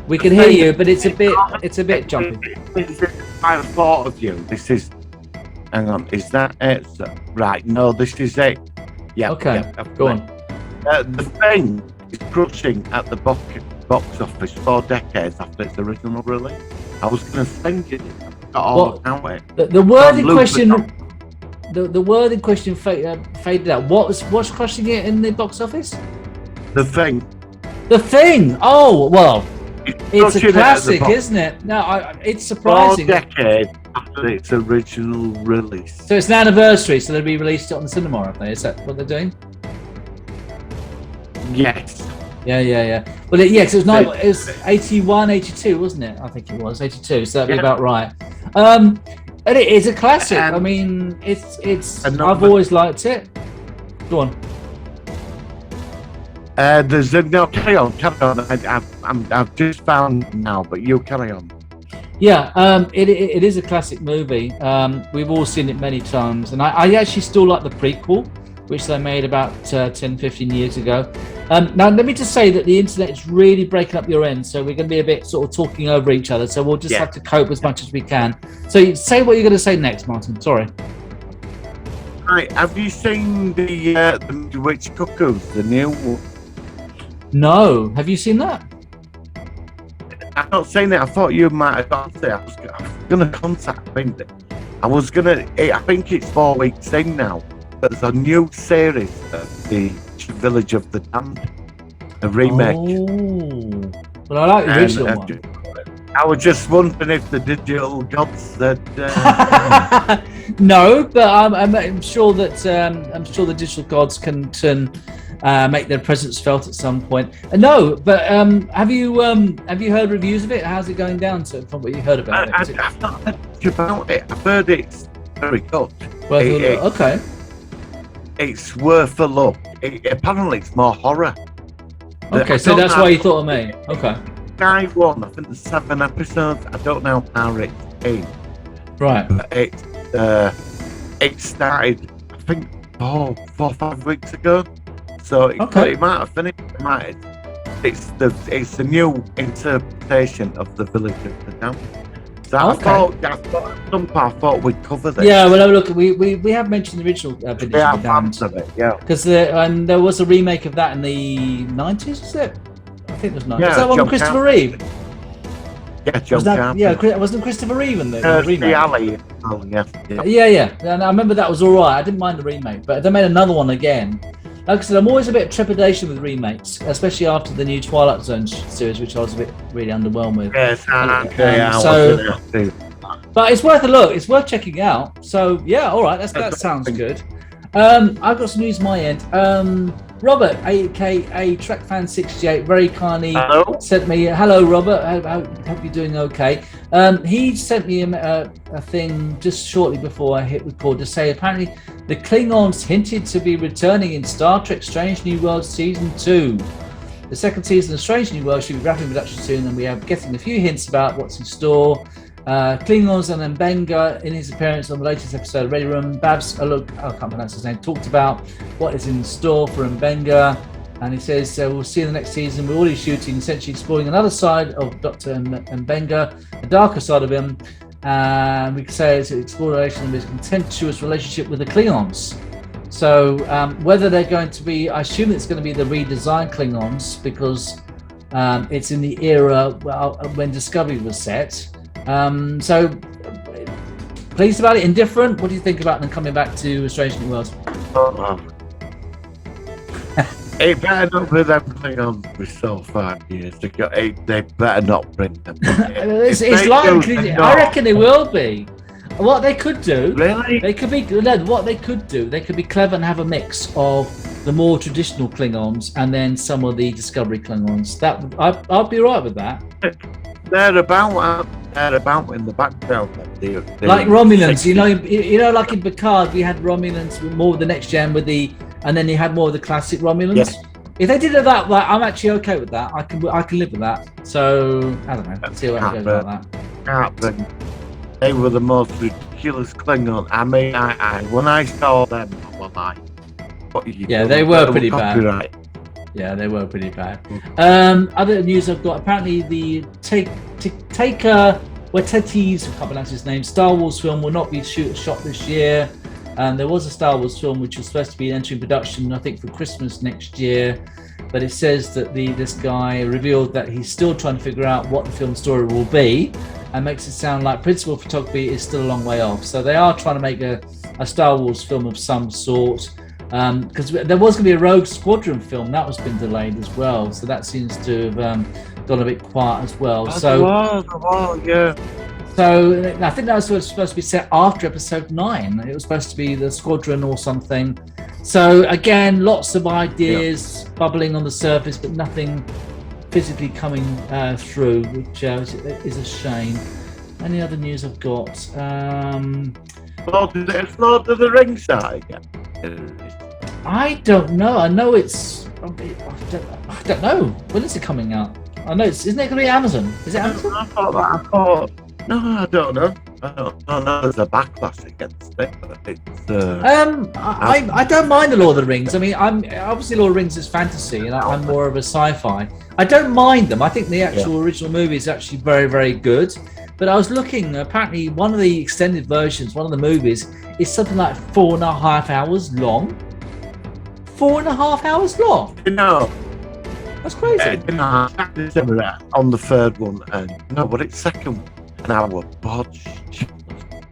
we can hear you, but it's a bit jumpy. I thought of you. This is. Hang on. Is that it? Right. No, this is it. Yeah. Okay. Yeah, go on. The Thing is crushing at the box office 4 decades after its original release. I was going to send you this. The word in question. The word in question faded out. What's crushing it in the box office? The Thing. The Thing. Oh well, it's a classic, isn't it? No, it's surprising. 4 decades after its original release. So it's an anniversary. So they'll be released on the cinema, have they? Is that what they're doing? Yes. Yeah. Well, because it was 81, 82, wasn't it? I think it was 82. So that'd be about right. And it is a classic. I mean, it's. I've always liked it. Go on. There's no carry on. I've just found now, but you carry on. Yeah, it is a classic movie. We've all seen it many times, and I actually still like the prequel, which they made about 10, 15 years ago. Now, let me just say that the internet is really breaking up your end, so we're going to be a bit sort of talking over each other, so we'll just have to cope as much as we can. So say what you're going to say next, Martin. Sorry. Right, have you seen the Witch Cuckoos, the new one? No. Have you seen that? I've not seen it. I thought you might have got it. I was going to contact him. I think it's 4 weeks in now. There's a new series of the Village of the Damned, a remake. Oh, well, I like the original one. I was just wondering if the digital gods had. No, but I'm sure that the digital gods can make their presence felt at some point. No, but have you heard reviews of it? How's it going down from what you heard about it? I've not heard much about it. I've heard it's very good. Okay. It's worth a look. Apparently, it's more horror. Okay, so that's why you thought of me. Okay. Sky One. I think there's 7 episodes. I don't know how it's in. Right. But it started, I think, 4 or 5 weeks ago. So it might have finished. It's the new interpretation of the Village of the Damned. So I thought we'd cover this. Yeah, well, look, we have mentioned the original Village of the Damned. Of it, yeah. Because there was a remake of that in the 90s, was it? I think it was 90s. Yeah, was that one with Christopher Reeve? Yeah, John Carpenter. Yeah, wasn't Christopher Reeve in the remake? Alley. Oh, yeah. Yeah. And I remember that was all right. I didn't mind the remake, but they made another one again. Like I said, I'm always a bit of trepidation with remakes, especially after the new Twilight Zone series, which I was a bit really underwhelmed with. Yes, but it's worth a look. It's worth checking out. So yeah, all right, that sounds good. I've got some news on my end. Robert, aka TrekFan68, very kindly sent me. Hello, Robert. I hope you're doing okay. He sent me a thing just shortly before I hit record to say apparently the Klingons hinted to be returning in Star Trek: Strange New Worlds Season 2. The second season of Strange New Worlds should be wrapping production soon, and we are getting a few hints about what's in store. Klingons and Mbenga, in his appearance on the latest episode of Ready Room, Babs, I can't pronounce his name, talked about what is in store for Mbenga, and he says we'll see in the next season. We're already shooting, essentially exploring another side of Dr. Mbenga, a darker side of him, and we could say it's an exploration of his contemptuous relationship with the Klingons. So whether they're going to be, I assume it's going to be the redesigned Klingons, because it's in the era when Discovery was set. So pleased about it, indifferent? What do you think about them coming back to Strange New Worlds? It better not be them Klingons we saw 5 years ago. They better not bring them. It's likely. I reckon they will be. What they could do, really? They could be. What they could do, they could be clever and have a mix of the more traditional Klingons and then some of the Discovery Klingons. That I'd be right with that. They're about in the background. Like Romulans, you know, like in Picard, we had Romulans more with the next gen and then you had more of the classic Romulans. Yes. If they did it that way, I'm actually okay with that. I can live with that. So I don't know. Let's see what goes about that. They were the most ridiculous Klingon. I mean, I when I saw them, I was like, "What are you doing?" They were pretty bad. Yeah, they were pretty bad. Other news I've got, apparently the Taika Waititi's, I can't pronounce his name, Star Wars film will not be shot this year. There was a Star Wars film which was supposed to be entering production, I think, for Christmas next year. But it says that this guy revealed that he's still trying to figure out what the film story will be, and makes it sound like principal photography is still a long way off. So they are trying to make a Star Wars film of some sort. Because there was going to be a Rogue Squadron film that was been delayed as well, so that seems to have gone a bit quiet as well. Yeah. So I think that was supposed to be set after Episode 9. It was supposed to be the Squadron or something. So again, lots of ideas bubbling on the surface, but nothing physically coming through, which is a shame. Any other news I've got? Lord of the Rings side again. I don't know. I know it's. I don't know. When is it coming out? I know isn't it going to be Amazon? Is it Amazon? I thought. No, I don't know. I know there's a backlash against it. But it's, I don't mind the Lord of the Rings. I mean, I'm obviously Lord of the Rings is fantasy, and I'm more of a sci-fi. I don't mind them. I think the actual original movie is actually very, very good. But I was looking. Apparently, one of the extended versions, one of the movies, is something like 4.5 hours long. 4.5 hours long. No. That's crazy. On the third one, and no, but it's second an hour botched.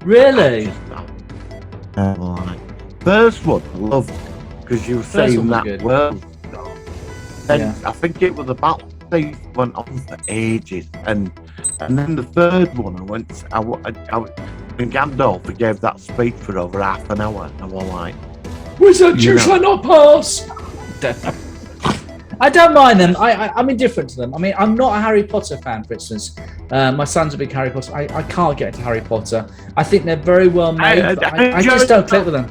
Really? First one, I loved because you were saying that world. Then I think it was about they went on for ages, and then the third one when Gandalf gave that speech for over half an hour, and I was like, "Wizard, you shall not pass." I don't mind them. I'm indifferent to them. I mean, I'm not a Harry Potter fan, for instance. My son's a big Harry Potter. I can't get into Harry Potter. I think they're very well made. I just don't click with them.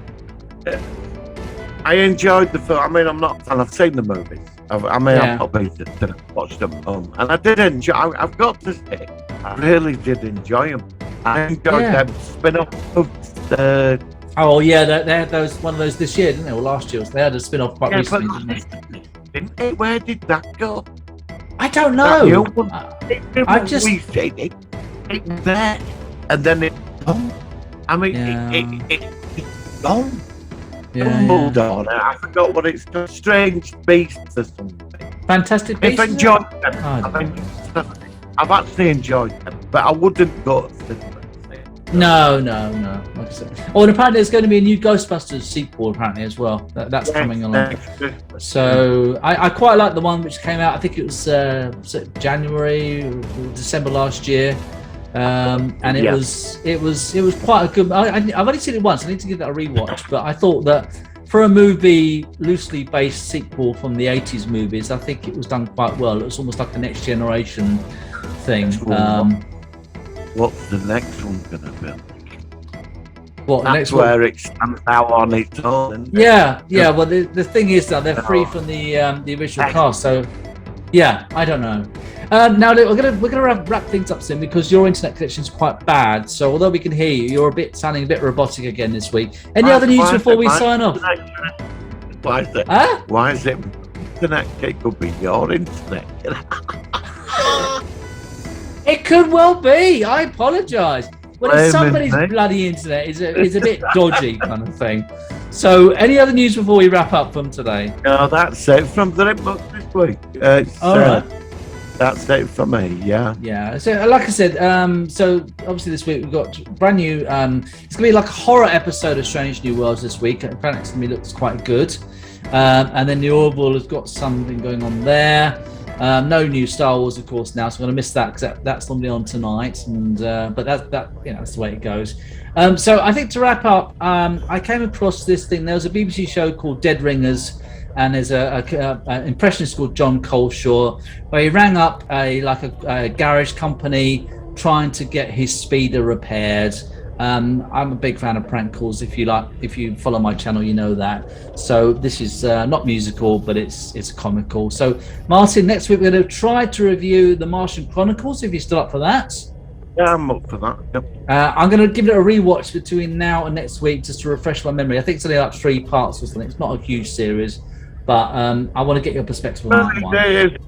I enjoyed the film. I mean, I'm not a fan. I've seen the movies. I may have not been to watch them, and I did enjoy. I've got to say, I really did enjoy them. I enjoyed them spin-offs. Oh yeah, they had one of those this year, didn't they? Or last year? They had a spin-off quite recently, didn't they? Where did that go? I don't know. I just it was there, and then it. I mean, it's gone. Hold on, I forgot what it's called. Strange Beasts or something. Fantastic Beasts. I've enjoyed them. I've actually enjoyed them, but I wouldn't go to cinema. No. Like I said. Oh, and apparently there's going to be a new Ghostbusters sequel apparently as well. That's coming along. So I quite like the one which came out. I think it was January, or December last year, and it was quite a good. I've only seen it once. I need to give that a rewatch. But I thought that for a movie loosely based sequel from the 80s movies, I think it was done quite well. It was almost like a next generation thing. What's the next one gonna be? That's where it stands out on its own. Yeah. Well, the thing is that they're free from the original cast, so yeah, I don't know. Now we're gonna wrap things up soon because your internet connection is quite bad. So although we can hear you, you're sounding a bit robotic again this week. Any other news before we sign off? Why is it? Why is it? Internet? It could be your internet. It could well be. I apologise. Well, it's somebody's bloody internet is a bit dodgy kind of thing. So, any other news before we wrap up from today? No, that's it from the inbox this week. All right. That's it for me. Yeah. Yeah. So, like I said, so obviously this week we've got brand new. It's gonna be like a horror episode of Strange New Worlds this week. Apparently, it's gonna be looks quite good. And then the Orville has got something going on there. No new Star Wars, of course, now, so I'm going to miss that because that's normally on tonight. And but that's the way it goes. So I think to wrap up, I came across this thing. There was a BBC show called Dead Ringers, and there's an impressionist called John Coleshaw, where he rang up a garage company trying to get his speeder repaired. I'm a big fan of prank calls. If you follow my channel, you know that. So this is not musical, but it's comical. So Martin, next week we're going to try to review The Martian Chronicles. If you're still up for that. Yeah, I'm up for that. Yep. I'm going to give it a rewatch between now and next week just to refresh my memory. I think it's only like 3 parts or something. It's not a huge series, but I want to get your perspective on that one.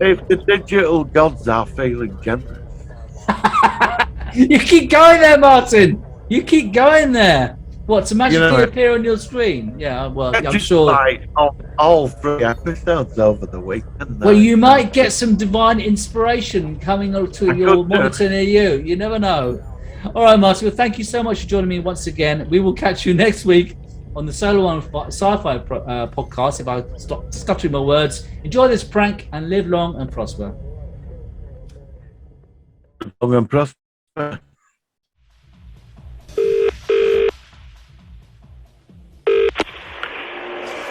If the digital gods are feeling generous. You keep going there, Martin. You keep going there. What, to magically appear on your screen? Yeah, well, I'm sure. Like all 3 episodes over the weekend. Well, you might get some divine inspiration coming to your monitor near you. You never know. All right, Martin. Well, thank you so much for joining me once again. We will catch you next week on the Solo One Sci-Fi podcast. If I stop stuttering my words, enjoy this prank and live long and prosper. Long and prosper.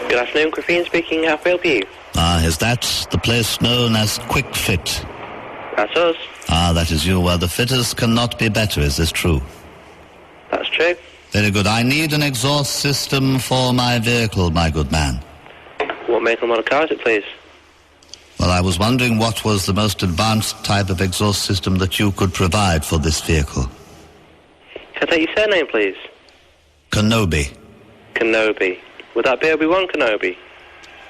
Good afternoon, Griffin speaking. How can I help you? Is that the place known as Kwik Fit? That's us. That is you. Well, the fitters cannot be better. Is this true? That's true. Very good. I need an exhaust system for my vehicle, my good man. What make and model car is it, please? Well, I was wondering what was the most advanced type of exhaust system that you could provide for this vehicle. Can I take your surname, please? Kenobi. Kenobi. Would that be Obi-Wan Kenobi?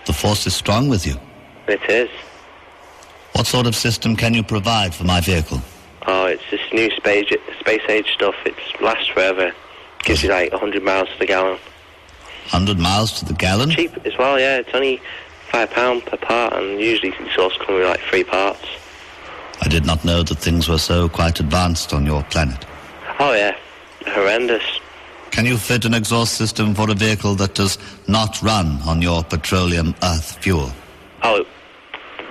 The Force is strong with you. It is. What sort of system can you provide for my vehicle? Oh, it's this new space age stuff. It lasts forever. Gives you like 100 miles to the gallon. 100 miles to the gallon? Cheap as well, yeah. It's only £5 per part, and usually it's also coming with like 3 parts. I did not know that things were so quite advanced on your planet. Oh yeah, horrendous. Can you fit an exhaust system for a vehicle that does not run on your petroleum earth fuel? Oh,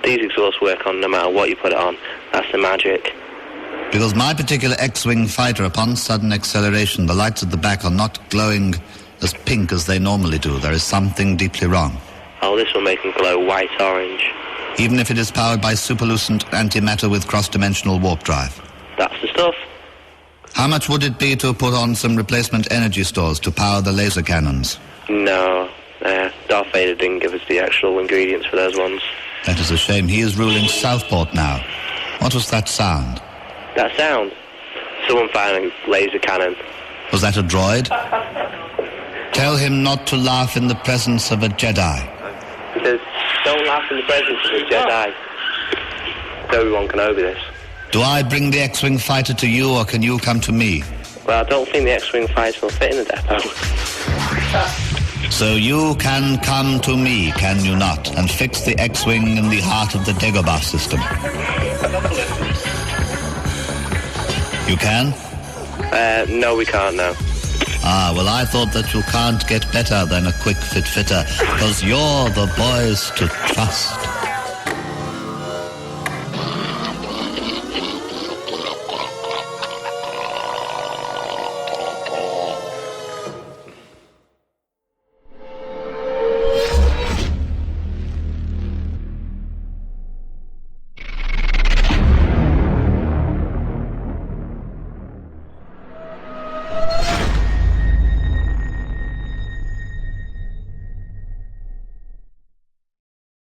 these exhausts work on no matter what you put it on. That's the magic. Because my particular X-Wing fighter, upon sudden acceleration, the lights at the back are not glowing as pink as they normally do. There is something deeply wrong. Oh, this will make them glow white-orange. Even if it is powered by superlucent antimatter with cross-dimensional warp drive? That's the stuff. How much would it be to put on some replacement energy stores to power the laser cannons? No, Darth Vader didn't give us the actual ingredients for those ones. That is a shame. He is ruling Southport now. What was that sound? That sound? Someone firing a laser cannon. Was that a droid? Tell him not to laugh in the presence of a Jedi. He says, don't laugh in the presence of a Jedi. Obi-Wan Kenobi this. Do I bring the X-Wing fighter to you, or can you come to me? Well, I don't think the X-Wing fighter will fit in the depot. So you can come to me, can you not, and fix the X-Wing in the heart of the Dagobah system? You can? No, we can't, no. Ah, well, I thought that you can't get better than a quick fit fitter, because you're the boys to trust.